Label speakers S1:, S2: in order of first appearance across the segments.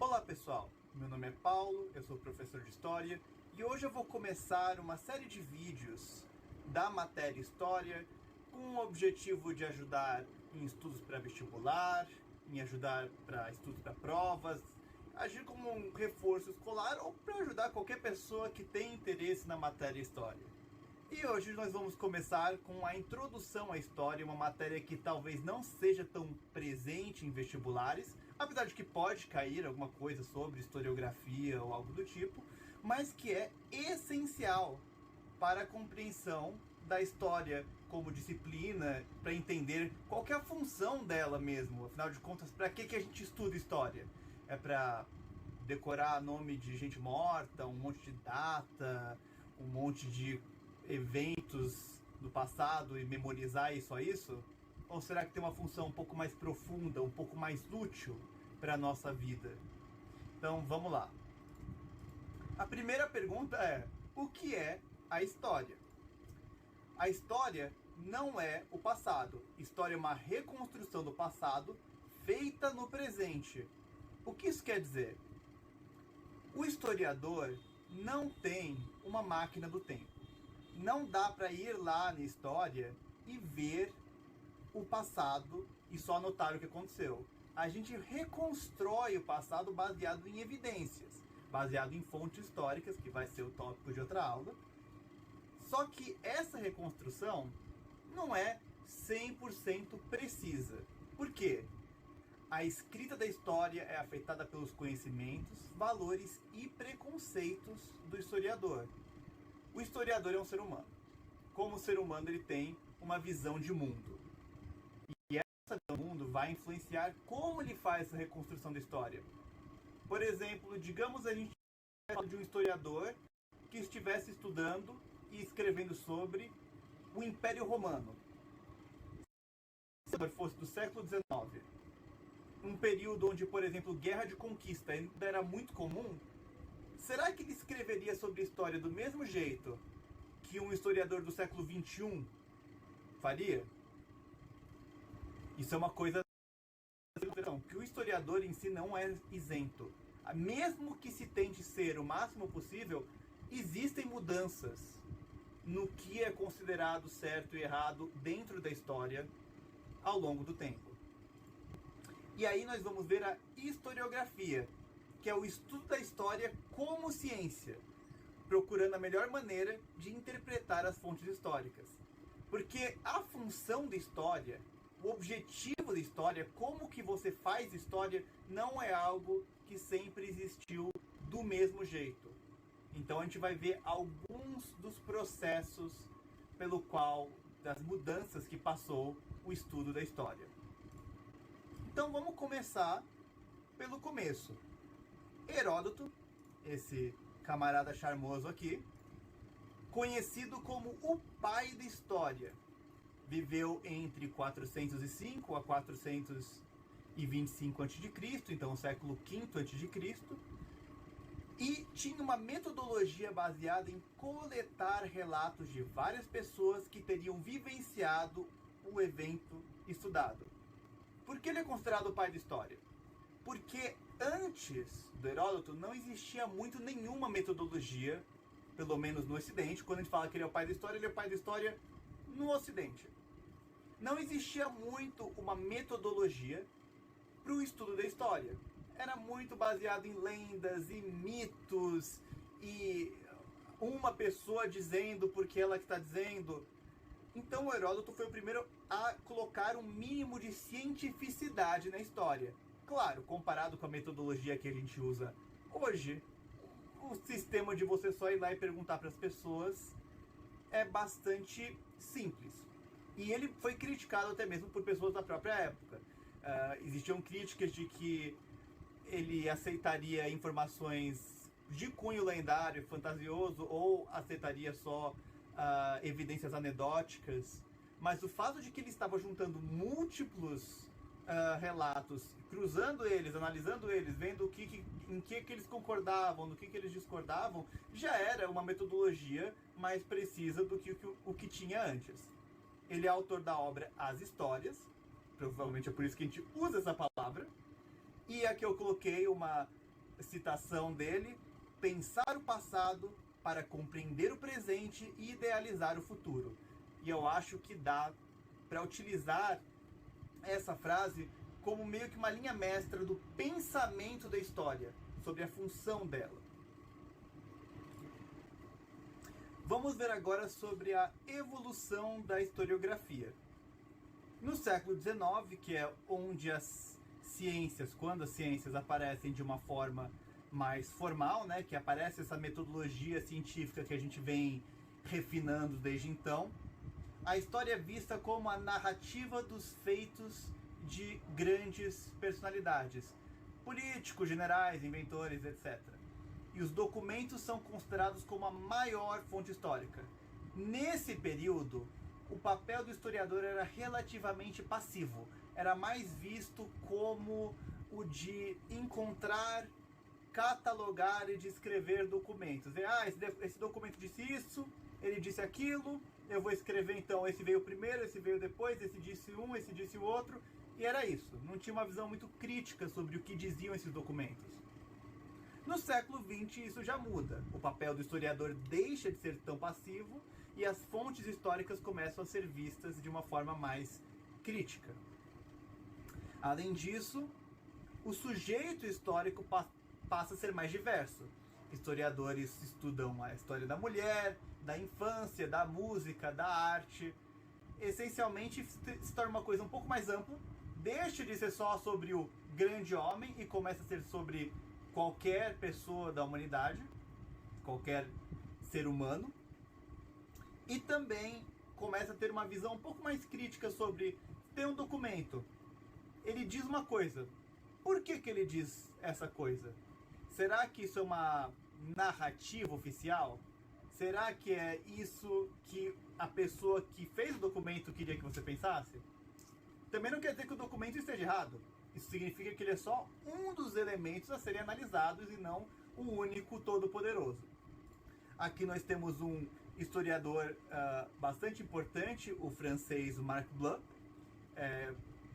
S1: Olá pessoal, meu nome é Paulo, eu sou professor de História e hoje eu vou começar uma série de vídeos da matéria História com o objetivo de ajudar em estudos para vestibular, em ajudar para estudos para provas, agir como um reforço escolar ou para ajudar qualquer pessoa que tem interesse na matéria História. E hoje nós vamos começar com a introdução à história, uma matéria que talvez não seja tão presente em vestibulares, apesar de que pode cair alguma coisa sobre historiografia ou algo do tipo, mas que é essencial para a compreensão da história como disciplina, para entender qual que é a função dela mesmo. Afinal de contas, para que a gente estuda história? É para decorar nome de gente morta, um monte de data, um monte de eventos do passado e memorizar isso a isso? Ou será que tem uma função um pouco mais profunda, um pouco mais útil para a nossa vida? Então vamos lá. A primeira pergunta é: o que é a história? A história não é o passado. História é uma reconstrução do passado feita no presente. O que isso quer dizer? O historiador não tem uma máquina do tempo. Não dá para ir lá na história e ver o passado e só anotar o que aconteceu. A gente reconstrói o passado baseado em evidências, baseado em fontes históricas, que vai ser o tópico de outra aula. Só que essa reconstrução não é 100% precisa. Por quê? A escrita da história é afetada pelos conhecimentos, valores e preconceitos do historiador. O historiador é um ser humano. Como ser humano, ele tem uma visão de mundo. E essa visão de mundo vai influenciar como ele faz essa reconstrução da história. Por exemplo, digamos a gente de um historiador que estivesse estudando e escrevendo sobre o Império Romano. Se fosse do século XIX, um período onde, por exemplo, guerra de conquista ainda era muito comum, será que ele escreveria sobre a história do mesmo jeito que um historiador do século XXI faria? Isso é uma coisa que o historiador em si não é isento. Mesmo que se tente ser o máximo possível, existem mudanças no que é considerado certo e errado dentro da história ao longo do tempo. E aí nós vamos ver a historiografia, que é o estudo da história como ciência, procurando a melhor maneira de interpretar as fontes históricas. Porque a função da história, o objetivo da história, como que você faz história, não é algo que sempre existiu do mesmo jeito. Então a gente vai ver alguns dos processos pelo qual, das mudanças que passou o estudo da história. Então vamos começar pelo começo. Heródoto, esse camarada charmoso aqui, conhecido como o pai da história, viveu entre 405 a 425 a.C., então o século V a.C., e tinha uma metodologia baseada em coletar relatos de várias pessoas que teriam vivenciado o evento estudado. Por que ele é considerado o pai da história? Porque antes do Heródoto não existia muito nenhuma metodologia, pelo menos no Ocidente. Quando a gente fala que ele é o pai da história, ele é o pai da história no Ocidente. Não existia muito uma metodologia para o estudo da história. Era muito baseado em lendas e mitos e uma pessoa dizendo porque ela que está dizendo. Então o Heródoto foi o primeiro a colocar um mínimo de cientificidade na história. Claro, comparado com a metodologia que a gente usa hoje, o sistema de você só ir lá e perguntar para as pessoas é bastante simples. E ele foi criticado até mesmo por pessoas da própria época. Existiam críticas de que ele aceitaria informações de cunho lendário, fantasioso, ou aceitaria só evidências anedóticas, mas o fato de que ele estava juntando múltiplos relatos, cruzando eles, analisando eles, vendo em que eles concordavam, no que eles discordavam, já era uma metodologia mais precisa do que o que tinha antes. Ele é autor da obra As Histórias, provavelmente é por isso que a gente usa essa palavra, e aqui eu coloquei uma citação dele, pensar o passado para compreender o presente e idealizar o futuro. E eu acho que dá para utilizar essa frase como meio que uma linha mestra do pensamento da história, sobre a função dela. Vamos ver agora sobre a evolução da historiografia. No século XIX, que é onde quando as ciências aparecem de uma forma mais formal, né, que aparece essa metodologia científica que a gente vem refinando desde então, a história é vista como a narrativa dos feitos de grandes personalidades, políticos, generais, inventores, etc. E os documentos são considerados como a maior fonte histórica. Nesse período, o papel do historiador era relativamente passivo. Era mais visto como o de encontrar, catalogar e descrever documentos. Esse documento disse isso, ele disse aquilo, eu vou escrever então, esse veio primeiro, esse veio depois, esse disse um, esse disse o outro, e era isso. Não tinha uma visão muito crítica sobre o que diziam esses documentos. No século XX isso já muda. O papel do historiador deixa de ser tão passivo e as fontes históricas começam a ser vistas de uma forma mais crítica. Além disso, o sujeito histórico passa a ser mais diverso. Historiadores estudam a história da mulher, da infância, da música, da arte. Essencialmente se torna uma coisa um pouco mais ampla, deixa de ser só sobre o grande homem e começa a ser sobre qualquer pessoa da humanidade, qualquer ser humano. E também começa a ter uma visão um pouco mais crítica sobre, tem um documento, ele diz uma coisa, por que ele diz essa coisa? Será que isso é uma narrativa oficial? Será que é isso que a pessoa que fez o documento queria que você pensasse? Também não quer dizer que o documento esteja errado. Isso significa que ele é só um dos elementos a serem analisados e não o único todo-poderoso. Aqui nós temos um historiador bastante importante, o francês Marc Bloch,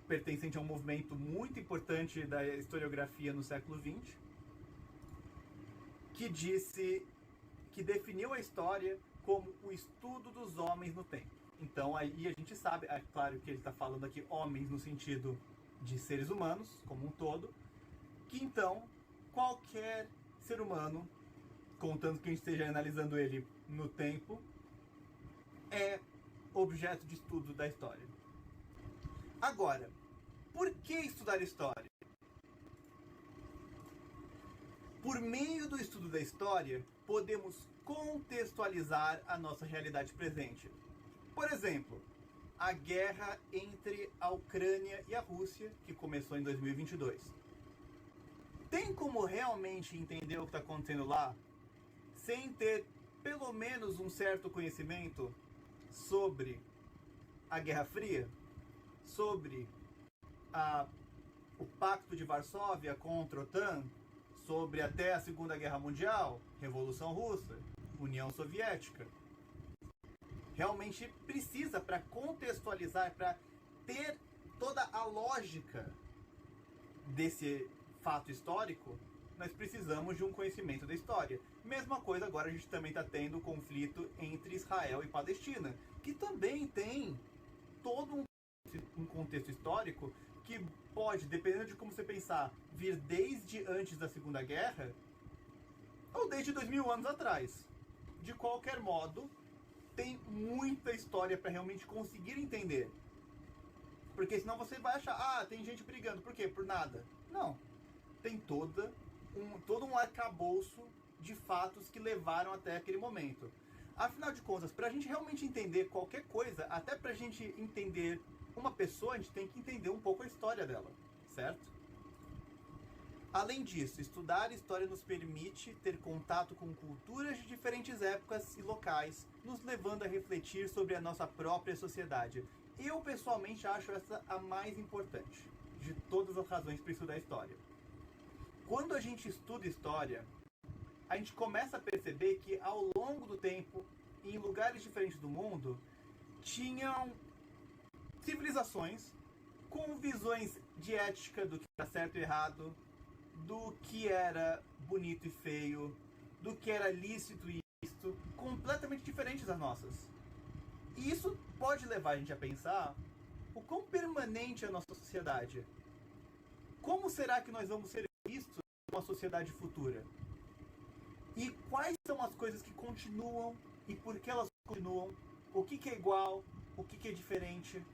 S1: pertencente a um movimento muito importante da historiografia no século XX, que definiu a história como o estudo dos homens no tempo. Então aí a gente sabe, é claro que ele está falando aqui homens no sentido de seres humanos como um todo, que então qualquer ser humano, contanto que a gente esteja analisando ele no tempo, é objeto de estudo da história. Agora, por que estudar história? Por meio do estudo da história, podemos contextualizar a nossa realidade presente. Por exemplo, a guerra entre a Ucrânia e a Rússia, que começou em 2022. Tem como realmente entender o que está acontecendo lá, sem ter pelo menos um certo conhecimento sobre a Guerra Fria, sobre o Pacto de Varsóvia contra a OTAN, sobre até a Segunda Guerra Mundial, Revolução Russa, União Soviética? Realmente precisa, para contextualizar, para ter toda a lógica desse fato histórico, nós precisamos de um conhecimento da história. Mesma coisa agora a gente também está tendo o conflito entre Israel e Palestina, que também tem todo um contexto histórico que pode, dependendo de como você pensar, vir desde antes da Segunda Guerra ou desde 2000 anos atrás. De qualquer modo, tem muita história para realmente conseguir entender. Porque senão você vai achar, tem gente brigando. Por quê? Por nada. Não. Tem todo um arcabouço de fatos que levaram até aquele momento. Afinal de contas, para a gente realmente entender qualquer coisa, até para a gente entender uma pessoa, a gente tem que entender um pouco a história dela, certo? Além disso, estudar história nos permite ter contato com culturas de diferentes épocas e locais, nos levando a refletir sobre a nossa própria sociedade. Eu, pessoalmente, acho essa a mais importante de todas as razões para estudar história. Quando a gente estuda história, a gente começa a perceber que, ao longo do tempo, em lugares diferentes do mundo, tinham civilizações com visões de ética do que era certo e errado, do que era bonito e feio, do que era lícito e ilícito, completamente diferentes das nossas. E isso pode levar a gente a pensar o quão permanente é a nossa sociedade. Como será que nós vamos ser vistos em uma sociedade futura? E quais são as coisas que continuam e por que elas continuam? O que é igual? O que é diferente?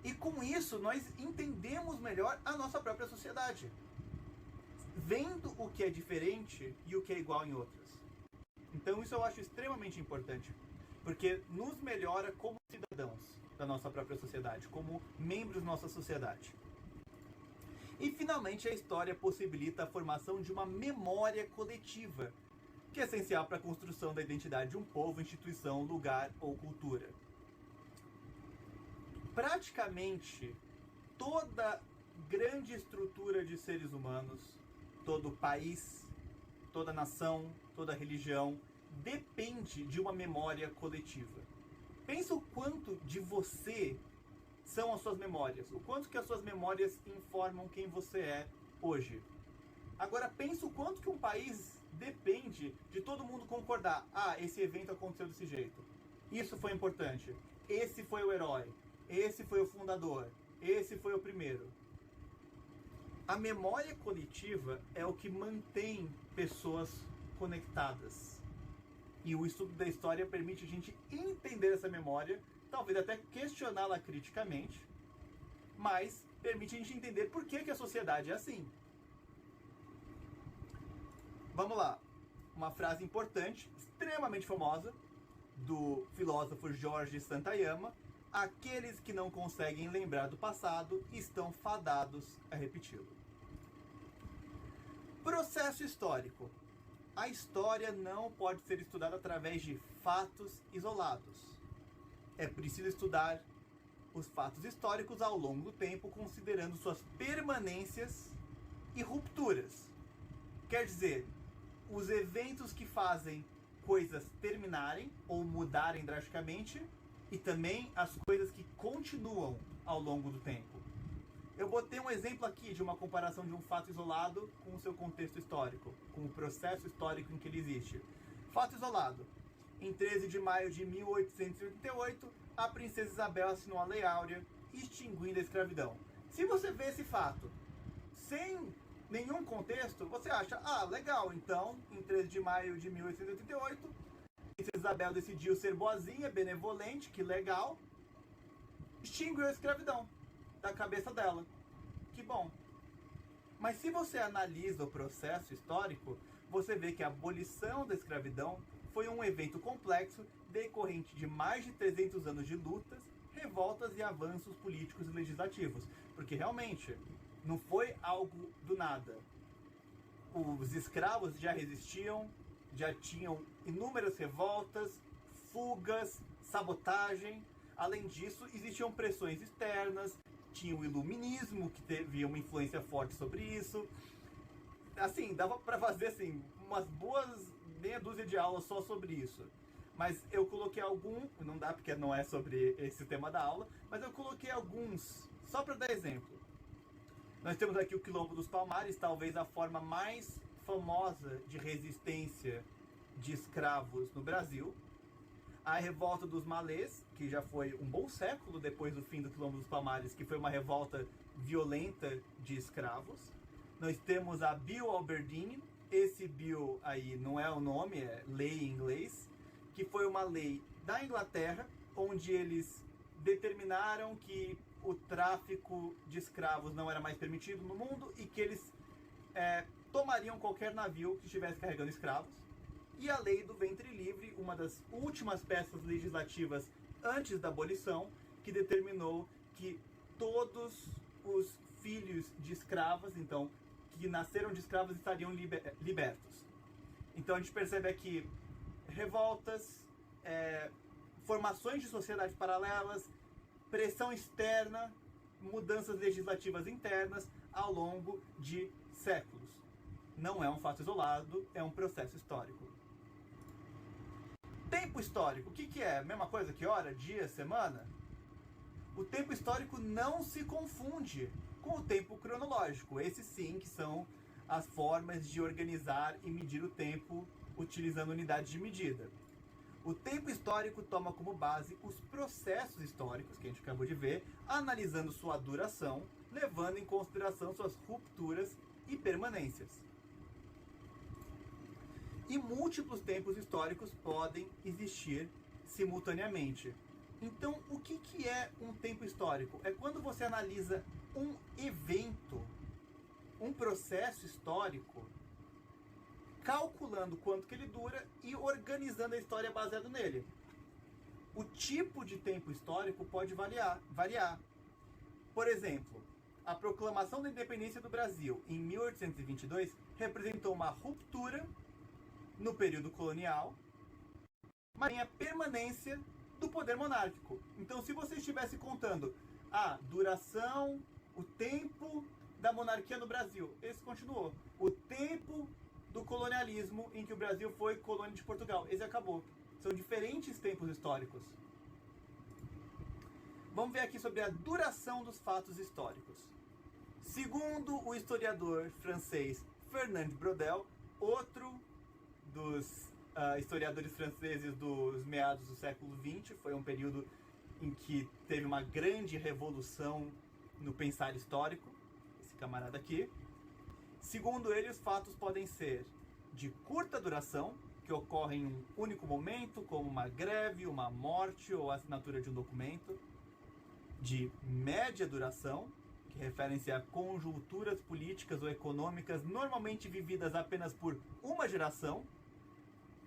S1: E com isso nós entendemos melhor a nossa própria sociedade, vendo o que é diferente e o que é igual em outras. Então isso eu acho extremamente importante, porque nos melhora como cidadãos da nossa própria sociedade, como membros da nossa sociedade. E finalmente a história possibilita a formação de uma memória coletiva, que é essencial para a construção da identidade de um povo, instituição, lugar ou cultura. Praticamente toda grande estrutura de seres humanos, todo país, toda nação, toda religião, depende de uma memória coletiva. Pensa o quanto de você são as suas memórias, o quanto que as suas memórias informam quem você é hoje. Agora pensa o quanto que um país depende de todo mundo concordar. Ah, esse evento aconteceu desse jeito. Isso foi importante. Esse foi o herói. Esse foi o fundador. Esse foi o primeiro. A memória coletiva é o que mantém pessoas conectadas. E o estudo da história permite a gente entender essa memória, talvez até questioná-la criticamente, mas permite a gente entender por que a sociedade é assim. Vamos lá. Uma frase importante, extremamente famosa, do filósofo Jorge Santayama: aqueles que não conseguem lembrar do passado estão fadados a repeti-lo. Processo histórico. A história não pode ser estudada através de fatos isolados. É preciso estudar os fatos históricos ao longo do tempo, considerando suas permanências e rupturas. Quer dizer, os eventos que fazem coisas terminarem ou mudarem drasticamente, e também as coisas que continuam ao longo do tempo. Eu botei um exemplo aqui de uma comparação de um fato isolado com o seu contexto histórico, com o processo histórico em que ele existe. Fato isolado. Em 13 de maio de 1888, a princesa Isabel assinou a Lei Áurea, extinguindo a escravidão. Se você vê esse fato sem nenhum contexto, você acha, ah, legal, então, em 13 de maio de 1888, a princesa Isabel decidiu ser boazinha, benevolente, que legal, extinguiu a escravidão da cabeça dela. Que bom. Mas se você analisa o processo histórico, você vê que a abolição da escravidão foi um evento complexo decorrente de mais de 300 anos de lutas, revoltas e avanços políticos e legislativos. Porque realmente não foi algo do nada. Os escravos já resistiam, já tinham inúmeras revoltas, fugas, sabotagem. Além disso, existiam pressões externas, tinha o iluminismo, que teve uma influência forte sobre isso. Assim, dava para fazer assim, umas boas meia dúzia de aulas só sobre isso. Mas eu coloquei não dá porque não é sobre esse tema da aula, mas eu coloquei alguns, só para dar exemplo. Nós temos aqui o Quilombo dos Palmares, talvez a forma mais famosa de resistência de escravos no Brasil. A Revolta dos Malês, que já foi um bom século depois do fim do Quilombo dos Palmares, que foi uma revolta violenta de escravos. Nós temos a Bill Aberdeen, esse Bill aí não é o nome, é lei em inglês, que foi uma lei da Inglaterra, onde eles determinaram que o tráfico de escravos não era mais permitido no mundo e que eles tomariam qualquer navio que estivesse carregando escravos. E a lei do ventre livre, uma das últimas peças legislativas antes da abolição, que determinou que todos os filhos de escravas, então, que nasceram de escravos, estariam libertos. Então a gente percebe aqui revoltas, formações de sociedades paralelas, pressão externa, mudanças legislativas internas ao longo de séculos. Não é um fato isolado, é um processo histórico. Tempo histórico, o que é? Mesma coisa que hora, dia, semana? O tempo histórico não se confunde com o tempo cronológico. Esses sim que são as formas de organizar e medir o tempo utilizando unidades de medida. O tempo histórico toma como base os processos históricos, que a gente acabou de ver, analisando sua duração, levando em consideração suas rupturas e permanências. E múltiplos tempos históricos podem existir simultaneamente. Então, o que é um tempo histórico? É quando você analisa um evento, um processo histórico, calculando quanto que ele dura e organizando a história baseado nele. O tipo de tempo histórico pode variar. Por exemplo, a proclamação da independência do Brasil em 1822 representou uma ruptura no período colonial, mas tem a permanência do poder monárquico. Então, se você estivesse contando a duração, o tempo da monarquia no Brasil, esse continuou. O tempo do colonialismo em que o Brasil foi colônia de Portugal, esse acabou. São diferentes tempos históricos. Vamos ver aqui sobre a duração dos fatos históricos. Segundo o historiador francês Fernand Braudel, outro dos historiadores franceses dos meados do século XX, foi um período em que teve uma grande revolução no pensar histórico, esse camarada aqui. Segundo ele, os fatos podem ser de curta duração, que ocorrem em um único momento, como uma greve, uma morte ou a assinatura de um documento. De média duração, que referem-se a conjunturas políticas ou econômicas normalmente vividas apenas por uma geração,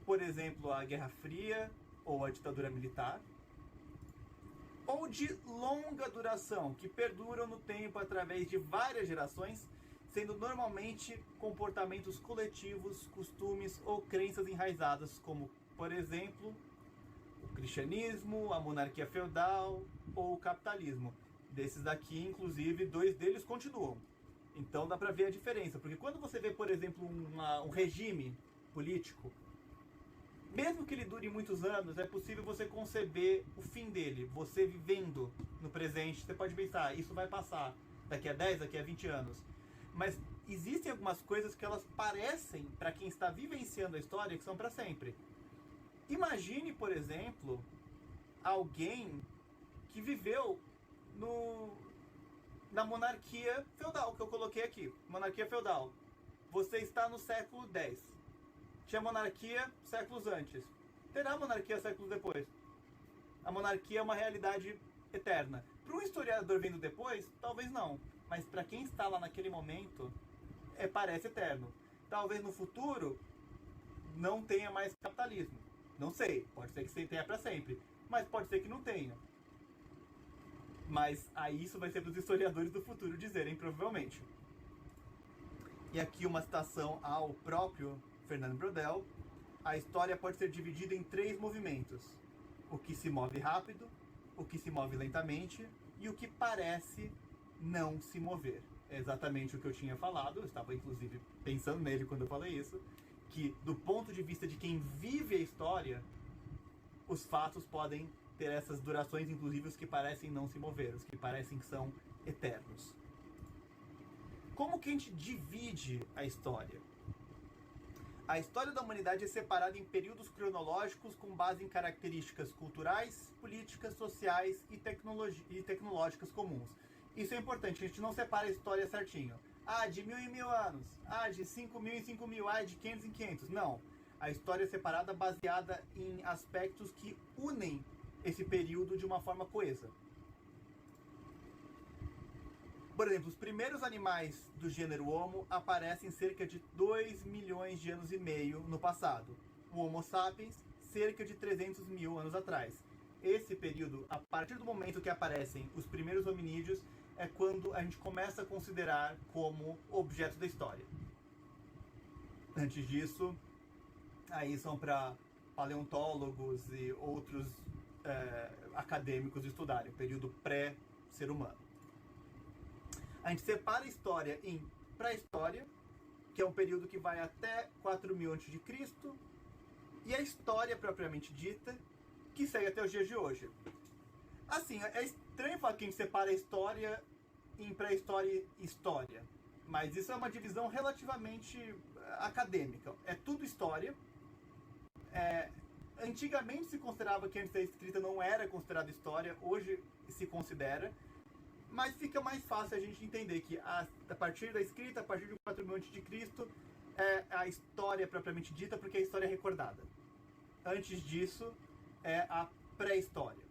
S1: por exemplo, a Guerra Fria ou a ditadura militar. Ou de longa duração, que perduram no tempo através de várias gerações, sendo normalmente comportamentos coletivos, costumes ou crenças enraizadas, como, por exemplo, o cristianismo, a monarquia feudal ou o capitalismo. Desses daqui, inclusive, 2 deles continuam. Então dá pra ver a diferença, porque quando você vê, por exemplo, um regime político, mesmo que ele dure muitos anos, é possível você conceber o fim dele. Você vivendo no presente, você pode pensar, isso vai passar daqui a 10, daqui a 20 anos. Mas existem algumas coisas que elas parecem, para quem está vivenciando a história, que são para sempre. Imagine, por exemplo, alguém que viveu na monarquia feudal, que eu coloquei aqui. Monarquia feudal. Você está no século X. Tinha monarquia séculos antes. Terá monarquia séculos depois. A monarquia é uma realidade eterna. Para um historiador vendo depois, talvez não. Mas para quem está lá naquele momento, parece eterno. Talvez no futuro não tenha mais capitalismo. Não sei. Pode ser que tenha para sempre. Mas pode ser que não tenha. Mas aí isso vai ser para os historiadores do futuro dizerem, provavelmente. E aqui uma citação ao próprio Fernand Braudel. A história pode ser dividida em 3 movimentos. O que se move rápido, o que se move lentamente e o que parece não se mover. É exatamente o que eu tinha falado, eu estava inclusive pensando nele quando eu falei isso, que do ponto de vista de quem vive a história, os fatos podem ter essas durações, inclusive os que parecem não se mover, os que parecem que são eternos. Como que a gente divide a história? A história da humanidade é separada em períodos cronológicos com base em características culturais, políticas, sociais e tecnológicas comuns. Isso é importante, a gente não separa a história certinho. De 1000 em 1000 anos. De 5000 em 5000. De 500 em 500. Não. A história é separada baseada em aspectos que unem esse período de uma forma coesa. Por exemplo, os primeiros animais do gênero Homo aparecem cerca de 2 milhões de anos e meio no passado. O Homo sapiens, cerca de 300 mil anos atrás. Esse período, a partir do momento que aparecem os primeiros hominídeos, é quando a gente começa a considerar como objeto da história. Antes disso, aí são para paleontólogos e outros acadêmicos estudarem, período pré-ser humano. A gente separa a história em pré-história, que é um período que vai até 4000 a.C., e a história propriamente dita, que segue até os dias de hoje. Assim, é estranho falar que a gente separa a história em pré-história e história, Mas isso é uma divisão relativamente acadêmica. É tudo história. Antigamente se considerava que antes da escrita não era considerado história, hoje se considera. Mas fica mais fácil a gente entender que a partir da escrita, a partir de 4000 a.C., é a história propriamente dita, porque a história é recordada. Antes disso, é a pré-história.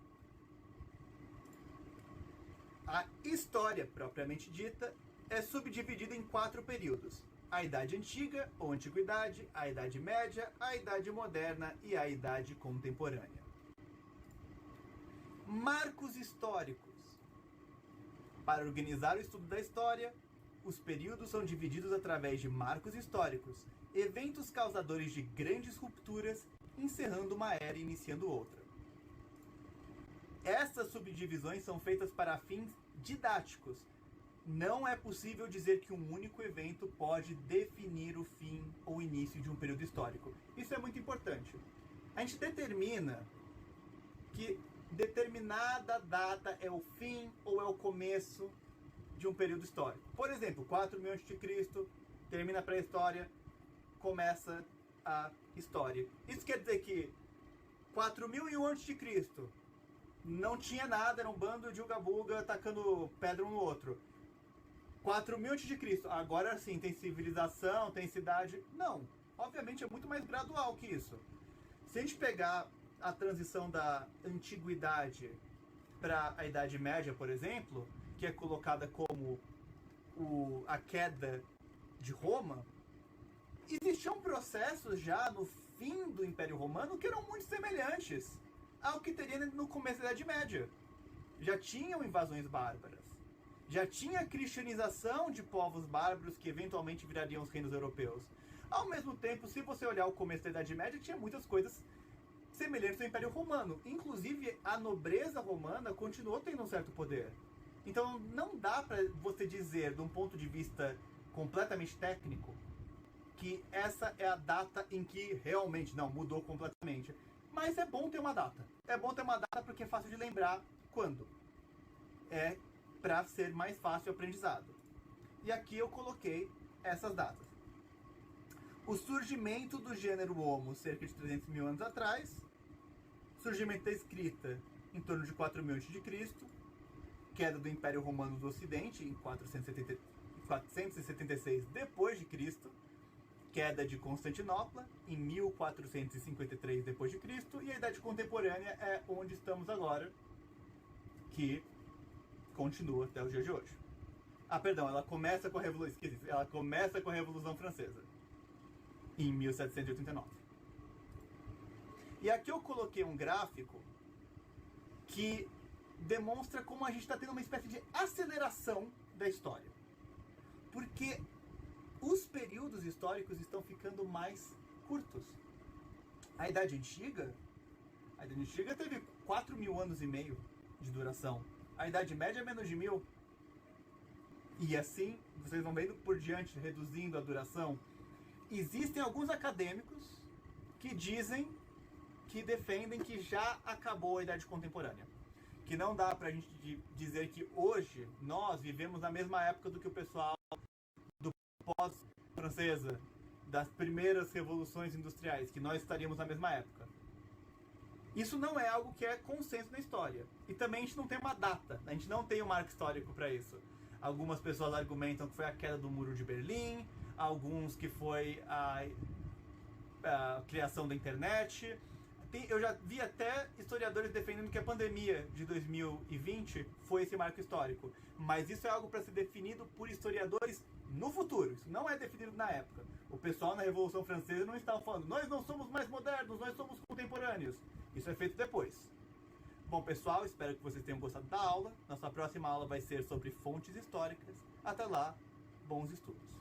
S1: A história propriamente dita é subdividida em 4 períodos: a Idade Antiga, ou Antiguidade, a Idade Média, a Idade Moderna e a Idade Contemporânea. Marcos históricos. Para organizar o estudo da história, os períodos são divididos através de marcos históricos, eventos causadores de grandes rupturas, encerrando uma era e iniciando outra. Essas subdivisões são feitas para fins didáticos. Não é possível dizer que um único evento pode definir o fim ou início de um período histórico. Isso é muito importante. A gente determina que determinada data é o fim ou é o começo de um período histórico. Por exemplo, 4000 a.C., termina a pré-história, começa a história. Isso quer dizer que 4001 a.C. não tinha nada, era um bando de uga-buga atacando pedra um no outro. 4000 a.C., agora sim, tem civilização, tem cidade. Não, obviamente é muito mais gradual que isso. Se a gente pegar a transição da antiguidade para a Idade Média, por exemplo, que é colocada como a queda de Roma, existiam processos já no fim do Império Romano que eram muito semelhantes ao que teria no começo da Idade Média. Já tinham invasões bárbaras, já tinha cristianização de povos bárbaros que eventualmente virariam os reinos europeus. Ao mesmo tempo, se você olhar o começo da Idade Média, tinha muitas coisas semelhantes ao Império Romano. Inclusive, a nobreza romana continuou tendo um certo poder. Então, não dá para você dizer, de um ponto de vista completamente técnico, que essa é a data em que realmente, não, mudou completamente. Mas é bom ter uma data. É bom ter uma data porque é fácil de lembrar quando. É para ser mais fácil o aprendizado. E aqui eu coloquei essas datas. O surgimento do gênero Homo, cerca de 300 mil anos atrás. Surgimento da escrita, em torno de 4000 a.C. Queda do Império Romano do Ocidente, em 476 depois de Cristo. Queda de Constantinopla, em 1453 depois de Cristo. E a Idade Contemporânea é onde estamos agora, que continua até o dia de hoje. Perdão, ela começa com a Revolução Francesa, em 1789. E aqui eu coloquei um gráfico que demonstra como a gente está tendo uma espécie de aceleração da história. Porque os períodos históricos estão ficando mais curtos. A Idade Antiga teve 4.000 anos e meio de duração. A Idade Média é menos de 1.000. E assim, vocês vão vendo por diante, reduzindo a duração. Existem alguns acadêmicos que defendem que já acabou a Idade Contemporânea. Que não dá pra gente dizer que hoje nós vivemos na mesma época do que o pessoal do pós-francesa, das primeiras revoluções industriais, que nós estaríamos na mesma época. Isso não é algo que é consenso na história. E também a gente não tem uma data, a gente não tem um marco histórico para isso. Algumas pessoas argumentam que foi a queda do Muro de Berlim, alguns que foi a criação da internet. Eu já vi até historiadores defendendo que a pandemia de 2020 foi esse marco histórico. Mas isso é algo para ser definido por historiadores no futuro. Isso não é definido na época. O pessoal na Revolução Francesa não estava falando: nós não somos mais modernos, nós somos contemporâneos. Isso é feito depois. Bom, pessoal, espero que vocês tenham gostado da aula. Nossa próxima aula vai ser sobre fontes históricas. Até lá, bons estudos.